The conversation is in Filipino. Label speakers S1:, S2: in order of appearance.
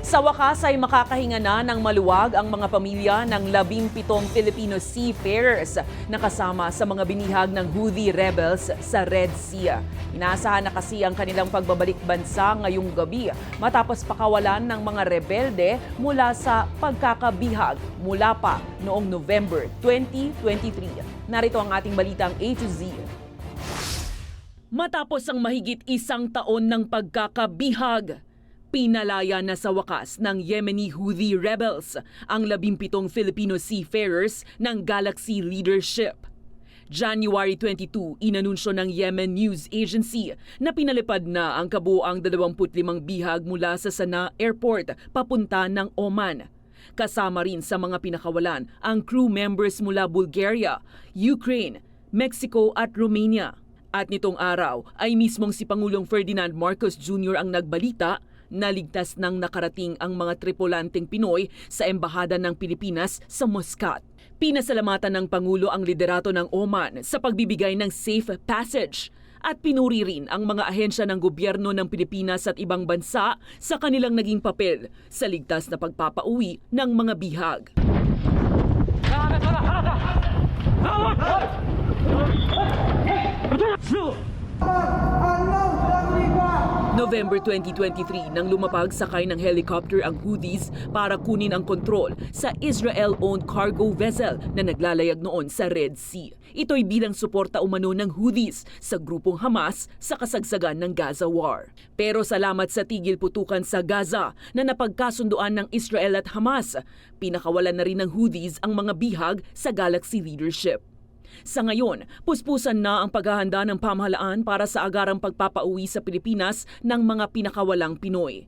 S1: Sa wakas ay makakahinga na ng maluwag ang mga pamilya ng 17 Filipino seafarers na kasama sa mga binihag ng Houthi rebels sa Red Sea. Inaasahan na kasi ang kanilang pagbabalik bansa ngayong gabi matapos pakawalan ng mga rebelde mula sa pagkakabihag mula pa noong November 2023. Narito ang ating balitang A to Z. Matapos ang mahigit isang taon ng pagkakabihag, pinalaya na sa wakas ng Yemeni Houthi rebels ang 17 Filipino seafarers ng Galaxy Leadership. January 22, inanunsyo ng Yemen News Agency na pinalipad na ang kabuuang 25 bihag mula sa Sana'a Airport papunta ng Oman. Kasama rin sa mga pinakawalan ang crew members mula Bulgaria, Ukraine, Mexico at Romania. At nitong araw ay mismong si Pangulong Ferdinand Marcos Jr. ang nagbalita na ligtas nang nakarating ang mga tripulanteng Pinoy sa Embahada ng Pilipinas sa Muscat. Pinasalamatan ng Pangulo ang liderato ng Oman sa pagbibigay ng safe passage at pinuri rin ang mga ahensya ng gobyerno ng Pilipinas at ibang bansa sa kanilang naging papel sa ligtas na pagpapauwi ng mga bihag. November 2023 nang lumapag sakay ng helicopter ang Houthis para kunin ang kontrol sa Israel-owned cargo vessel na naglalayag noon sa Red Sea. Ito'y bilang suporta umano ng Houthis sa grupong Hamas sa kasagsagan ng Gaza War. Pero salamat sa tigil putukan sa Gaza na napagkasunduan ng Israel at Hamas, pinakawalan na rin ng Houthis ang mga bihag sa Galaxy Leadership. Sa ngayon, puspusan na ang paghahanda ng pamahalaan para sa agarang pagpapauwi sa Pilipinas ng mga pinakawalang Pinoy.